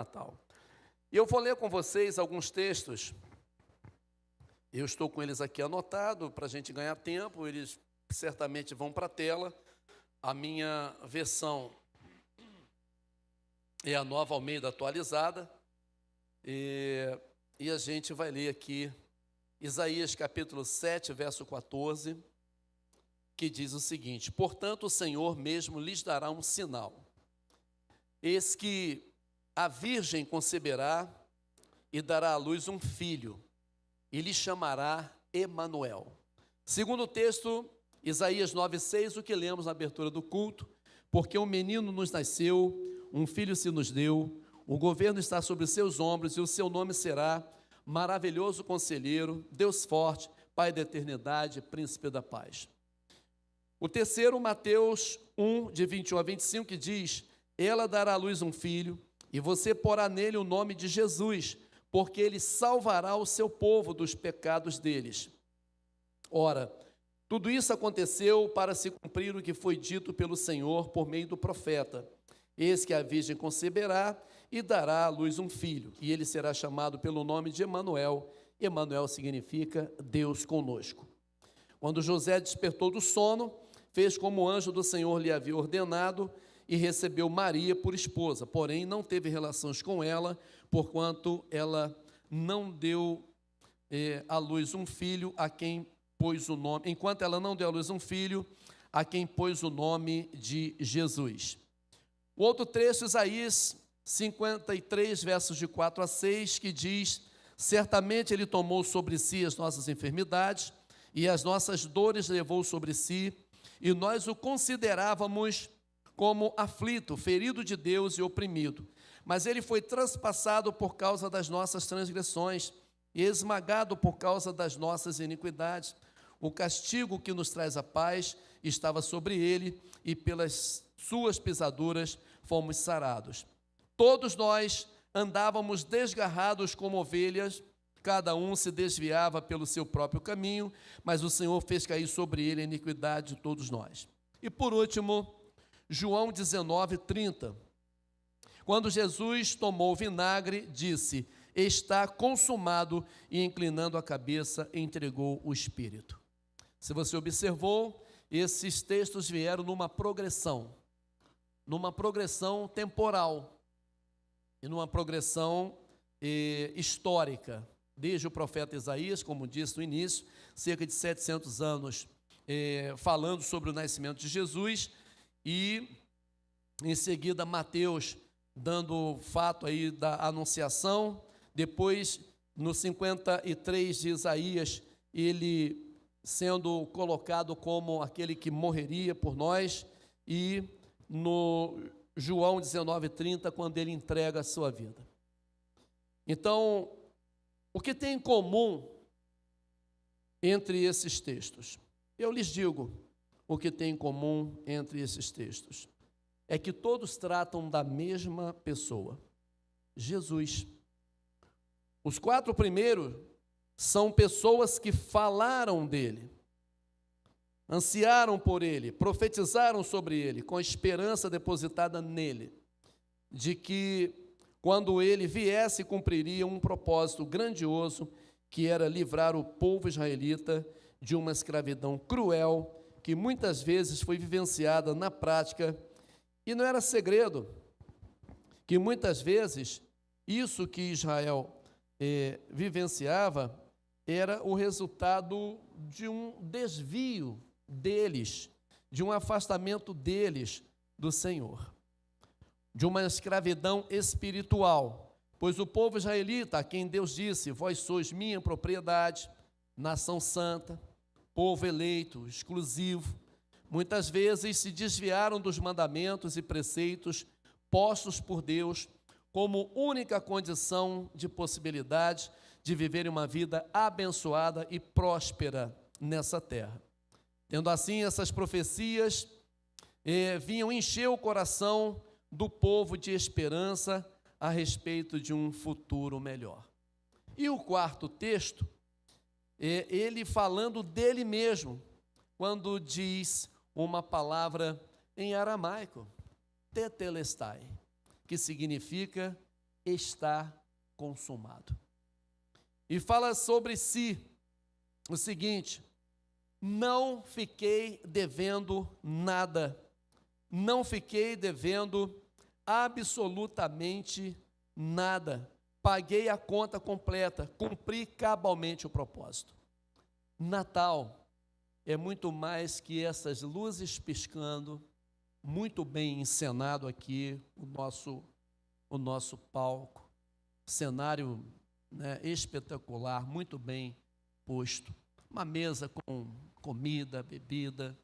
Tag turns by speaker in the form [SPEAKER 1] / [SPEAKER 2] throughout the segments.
[SPEAKER 1] Natal. E eu vou ler com vocês alguns textos. Eu estou com eles aqui anotados para a gente ganhar tempo. Eles certamente vão para a tela. A minha versão é a Nova Almeida atualizada. E a gente vai ler aqui Isaías capítulo 7, verso 14, que diz o seguinte: portanto, o Senhor mesmo lhes dará um sinal. Eis que a virgem conceberá e dará à luz um filho, e lhe chamará Emanuel. Segundo o texto, Isaías 9,6, o que lemos na abertura do culto: porque um menino nos nasceu, um filho se nos deu, o governo está sobre seus ombros, e o seu nome será Maravilhoso Conselheiro, Deus Forte, Pai da Eternidade, Príncipe da Paz. O terceiro, Mateus 1, de 21 a 25, que diz: ela dará à luz um filho, e você porá nele o nome de Jesus, porque ele salvará o seu povo dos pecados deles. Ora, tudo isso aconteceu para se cumprir o que foi dito pelo Senhor por meio do profeta: eis que a virgem conceberá e dará à luz um filho, e ele será chamado pelo nome de Emanuel. Emanuel significa Deus conosco. Quando José despertou do sono, fez como o anjo do Senhor lhe havia ordenado e recebeu Maria por esposa, porém não teve relações com ela, porquanto ela não deu à luz um filho a quem pôs o nome, enquanto ela não deu à luz um filho a quem pôs o nome de Jesus. O outro trecho, Isaías 53, versos de 4 a 6, que diz: certamente ele tomou sobre si as nossas enfermidades e as nossas dores levou sobre si, e nós o considerávamos como aflito, ferido de Deus e oprimido. Mas ele foi transpassado por causa das nossas transgressões e esmagado por causa das nossas iniquidades. O castigo que nos traz a paz estava sobre ele, e pelas suas pisaduras fomos sarados. Todos nós andávamos desgarrados como ovelhas, cada um se desviava pelo seu próprio caminho, mas o Senhor fez cair sobre ele a iniquidade de todos nós. E por último, João 19, 30. Quando Jesus tomou o vinagre, disse: está consumado, e inclinando a cabeça, entregou o Espírito. Se você observou, esses textos vieram numa progressão temporal e numa progressão histórica, desde o profeta Isaías, como disse no início, cerca de 700 anos, falando sobre o nascimento de Jesus, e em seguida Mateus dando o fato aí da anunciação. Depois, no 53 de Isaías, ele sendo colocado como aquele que morreria por nós, e no João 19:30, quando ele entrega a sua vida. Então, o que tem em comum entre esses textos? Eu lhes digo, o que tem em comum entre esses textos é que todos tratam da mesma pessoa, Jesus. Os 4 primeiros são pessoas que falaram dele, ansiaram por ele, profetizaram sobre ele, com a esperança depositada nele, de que quando ele viesse, cumpriria um propósito grandioso, que era livrar o povo israelita de uma escravidão cruel, que muitas vezes foi vivenciada na prática, e não era segredo, que muitas vezes isso que Israel vivenciava era o resultado de um desvio deles, de um afastamento deles do Senhor, de uma escravidão espiritual, pois o povo israelita, a quem Deus disse: vós sois minha propriedade, nação santa, povo eleito, exclusivo, muitas vezes se desviaram dos mandamentos e preceitos postos por Deus como única condição de possibilidade de viverem uma vida abençoada e próspera nessa terra. Tendo assim, essas profecias vinham encher o coração do povo de esperança a respeito de um futuro melhor. E o quarto texto, ele falando dele mesmo, quando diz uma palavra em aramaico, tetelestai, que significa está consumado. E fala sobre si o seguinte: não fiquei devendo nada, não fiquei devendo absolutamente nada, paguei a conta completa, cumpri cabalmente o propósito. Natal é muito mais que essas luzes piscando, muito bem encenado aqui, o nosso palco, cenário, né, espetacular, muito bem posto, uma mesa com comida, bebida,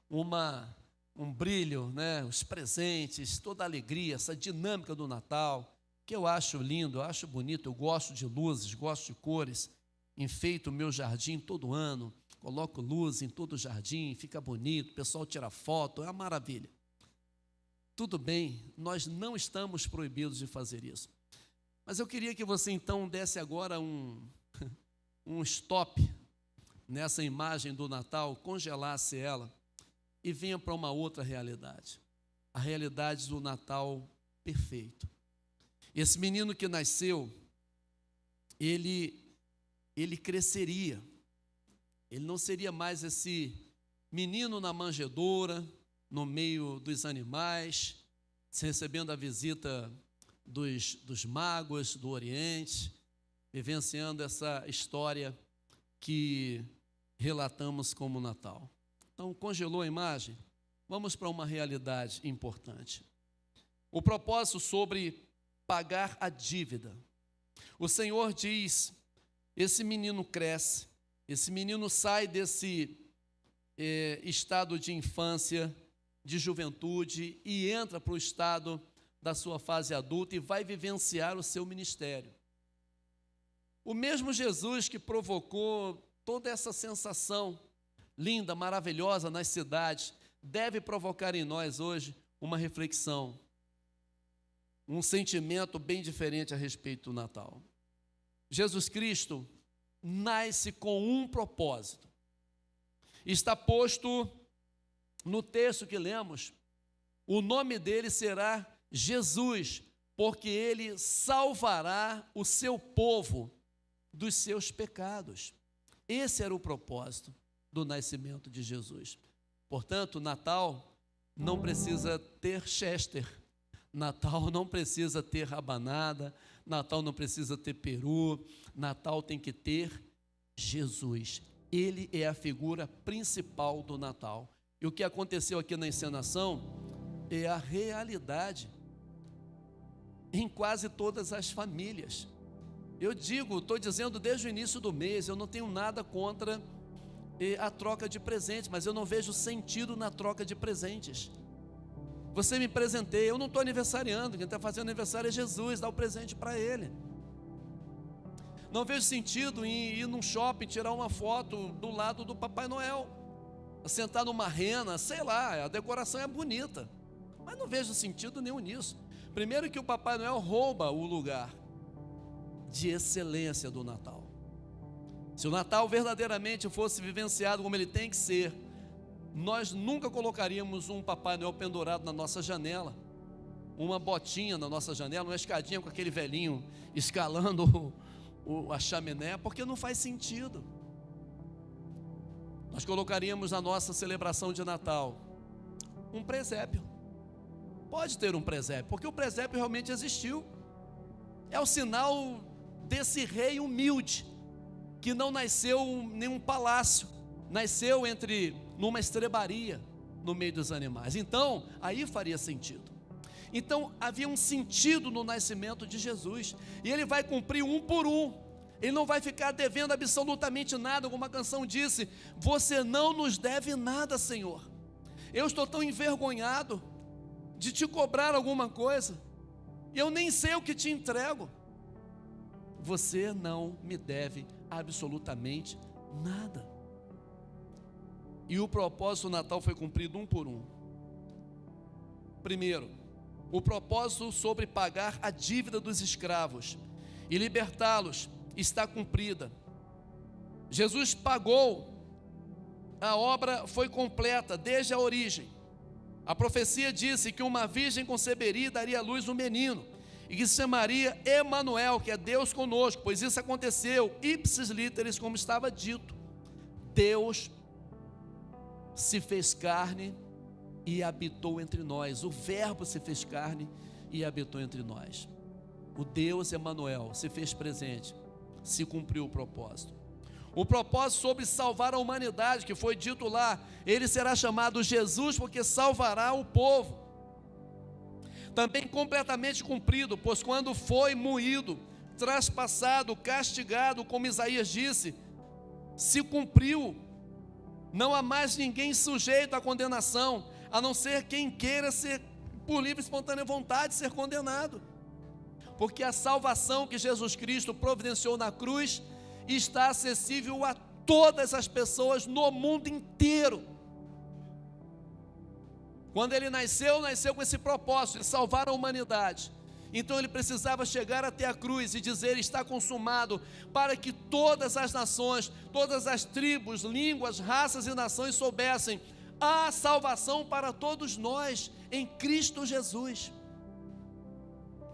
[SPEAKER 1] um brilho, né, os presentes, toda a alegria, essa dinâmica do Natal, que eu acho lindo, eu acho bonito, eu gosto de luzes, gosto de cores, enfeito o meu jardim todo ano, coloco luz em todo o jardim, fica bonito, o pessoal tira foto, é uma maravilha. Tudo bem, nós não estamos proibidos de fazer isso. Mas eu queria que você então desse agora um stop nessa imagem do Natal, congelasse ela e venha para uma outra realidade. A realidade do Natal perfeito. Esse menino que nasceu, ele cresceria. Ele não seria mais esse menino na manjedoura, no meio dos animais, recebendo a visita dos magos do Oriente, vivenciando essa história que relatamos como Natal. Então, congelou a imagem? Vamos para uma realidade importante. O propósito sobre pagar a dívida. O Senhor diz: esse menino cresce, esse menino sai desse estado de infância, de juventude, e entra para o estado da sua fase adulta e vai vivenciar o seu ministério. O mesmo Jesus que provocou toda essa sensação linda, maravilhosa nas cidades, deve provocar em nós hoje uma reflexão, um sentimento bem diferente a respeito do Natal. Jesus Cristo nasce com um propósito. Está posto no texto que lemos, o nome dele será Jesus, porque ele salvará o seu povo dos seus pecados. Esse era o propósito do nascimento de Jesus. Portanto, Natal não precisa ter Chester, Natal não precisa ter rabanada, Natal não precisa ter peru, Natal tem que ter Jesus. Ele é a figura principal do Natal. E o que aconteceu aqui na encenação é a realidade em quase todas as famílias. Eu estou dizendo desde o início do mês, eu não tenho nada contra a troca de presentes, mas eu não vejo sentido na troca de presentes. Você me presenteia, eu não estou aniversariando, quem está fazendo aniversário é Jesus, dá o presente para ele. Não vejo sentido em ir num shopping, tirar uma foto do lado do Papai Noel, sentar numa rena, sei lá, a decoração é bonita, mas não vejo sentido nenhum nisso. Primeiro que o Papai Noel rouba o lugar de excelência do Natal. Se o Natal verdadeiramente fosse vivenciado como ele tem que ser, nós nunca colocaríamos um Papai Noel pendurado na nossa janela, uma botinha na nossa janela, uma escadinha com aquele velhinho escalando a chaminé, porque não faz sentido. Nós colocaríamos na nossa celebração de Natal um presépio. Pode ter um presépio, porque o presépio realmente existiu. É o sinal desse rei humilde, que não nasceu em nenhum palácio, nasceu numa estrebaria no meio dos animais. Então, aí faria sentido. Então, havia um sentido no nascimento de Jesus, e ele vai cumprir um por um. Ele não vai ficar devendo absolutamente nada, como a canção disse: você não nos deve nada, Senhor. Eu estou tão envergonhado de te cobrar alguma coisa, eu nem sei o que te entrego. Você não me deve absolutamente nada. E o propósito do Natal foi cumprido um por um. Primeiro, o propósito sobre pagar a dívida dos escravos e libertá-los está cumprida. Jesus pagou, a obra foi completa desde a origem. A profecia disse que uma virgem conceberia e daria à luz um menino. e que se chamaria Emanuel, que é Deus conosco, pois isso aconteceu, ipsis literis, como estava dito. Deus se fez carne e habitou entre nós. O Verbo se fez carne e habitou entre nós. O Deus Emanuel se fez presente, se cumpriu o propósito. O propósito sobre salvar a humanidade, que foi dito lá, ele será chamado Jesus porque salvará o povo. Também completamente cumprido, pois quando foi moído, traspassado, castigado, como Isaías disse, se cumpriu. Não há mais ninguém sujeito à condenação, a não ser quem queira ser, por livre e espontânea vontade, ser condenado. Porque a salvação que Jesus Cristo providenciou na cruz está acessível a todas as pessoas no mundo inteiro. Quando ele nasceu com esse propósito de salvar a humanidade. Então ele precisava chegar até a cruz e dizer: está consumado, para que todas as nações, todas as tribos, línguas, raças e nações soubessem: há salvação para todos nós em Cristo Jesus.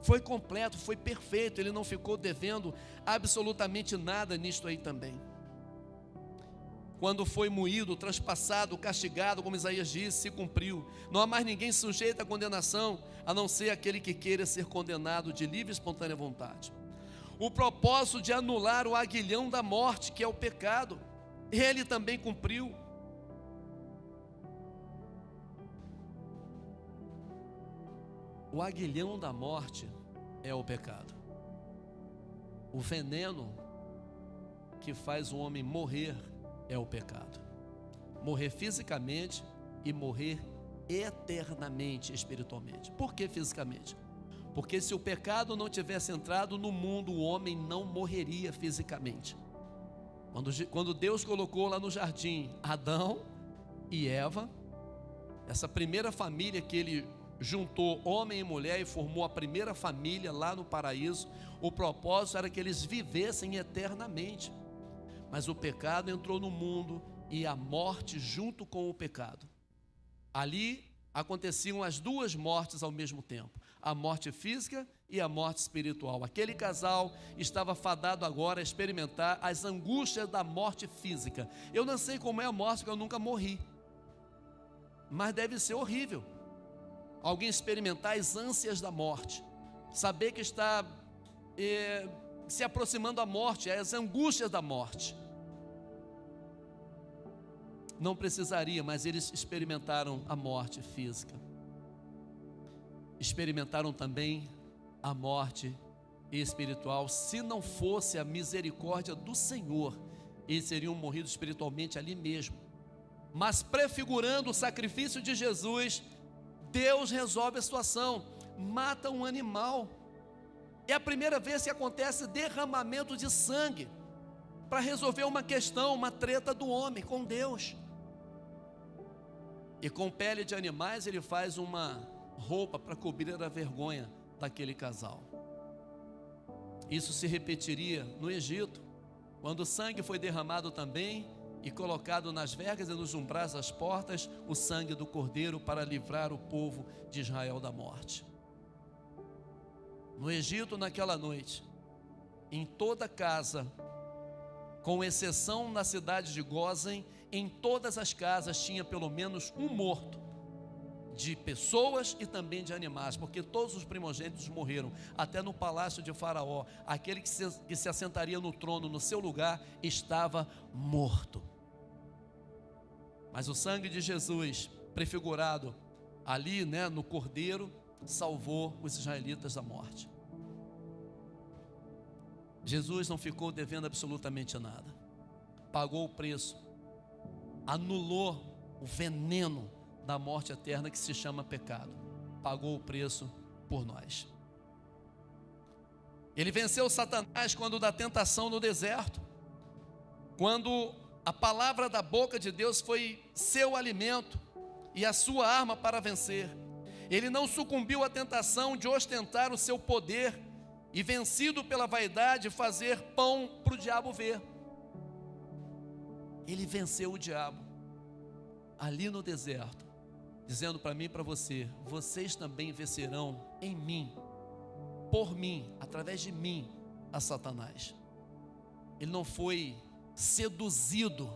[SPEAKER 1] Foi completo, foi perfeito, ele não ficou devendo absolutamente nada nisto aí também. Quando foi moído, traspassado, castigado, como Isaías disse, se cumpriu. Não há mais ninguém sujeito à condenação, a não ser aquele que queira ser condenado de livre e espontânea vontade. O propósito de anular o aguilhão da morte, que é o pecado, ele também cumpriu. O aguilhão da morte é o pecado. O veneno que faz o homem morrer é o pecado. Morrer fisicamente e morrer eternamente, espiritualmente. Por que fisicamente? Porque se o pecado não tivesse entrado no mundo, o homem não morreria fisicamente. Quando Deus colocou lá no jardim Adão e Eva, essa primeira família que ele juntou homem e mulher e formou a primeira família lá no paraíso, o propósito era que eles vivessem eternamente. Mas o pecado entrou no mundo e a morte junto com o pecado. Ali aconteciam as duas mortes ao mesmo tempo, a morte física e a morte espiritual. Aquele casal estava fadado agora a experimentar as angústias da morte física. Eu não sei como é a morte, porque eu nunca morri, mas deve ser horrível alguém experimentar as ânsias da morte, saber que está se aproximando da morte, as angústias da morte. Não precisaria, mas eles experimentaram a morte física. Experimentaram também a morte espiritual. Se não fosse a misericórdia do Senhor, eles seriam morridos espiritualmente ali mesmo. Mas prefigurando o sacrifício de Jesus, Deus resolve a situação, mata um animal. É a primeira vez que acontece derramamento de sangue para resolver uma questão, uma treta do homem com Deus. E com pele de animais ele faz uma roupa para cobrir a vergonha daquele casal. Isso se repetiria no Egito, quando o sangue foi derramado também e colocado nas vergas e nos umbrais das portas, o sangue do cordeiro para livrar o povo de Israel da morte. No Egito, naquela noite, em toda casa, com exceção na cidade de Gósen, em todas as casas tinha pelo menos um morto, de pessoas e também de animais, porque todos os primogênitos morreram. Até no palácio de Faraó, aquele que se assentaria no trono no seu lugar estava morto. Mas o sangue de Jesus, prefigurado ali, no cordeiro, salvou os israelitas da morte. Jesus não ficou devendo absolutamente nada, pagou o preço, anulou o veneno da morte eterna que se chama pecado, pagou o preço por nós. Ele venceu Satanás quando da tentação no deserto, quando a palavra da boca de Deus foi seu alimento e a sua arma para vencer. Ele não sucumbiu à tentação de ostentar o seu poder e, vencido pela vaidade, fazer pão para o diabo ver. Ele venceu o diabo ali no deserto, dizendo para mim e para você: vocês também vencerão em mim, por mim, através de mim, a Satanás. Ele não foi seduzido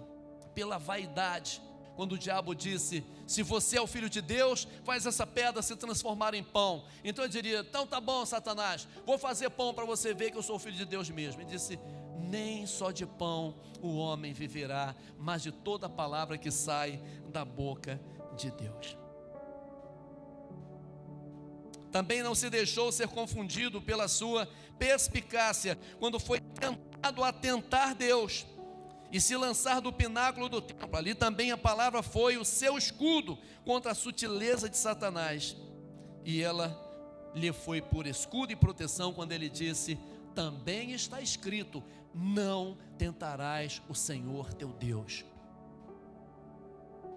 [SPEAKER 1] pela vaidade, quando o diabo disse: se você é o filho de Deus, faz essa pedra se transformar em pão. Então eu diria: então tá bom, Satanás, vou fazer pão para você ver que eu sou o filho de Deus mesmo. Ele disse: nem só de pão o homem viverá, mas de toda palavra que sai da boca de Deus. Também não se deixou ser confundido pela sua perspicácia, quando foi tentado a tentar Deus e se lançar do pináculo do templo. Ali também a palavra foi o seu escudo contra a sutileza de Satanás, e ela lhe foi por escudo e proteção quando ele disse: também está escrito, não tentarás o Senhor teu Deus.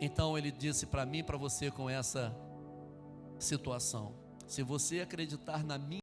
[SPEAKER 1] Então ele disse para mim e para você com essa situação: se você acreditar na minha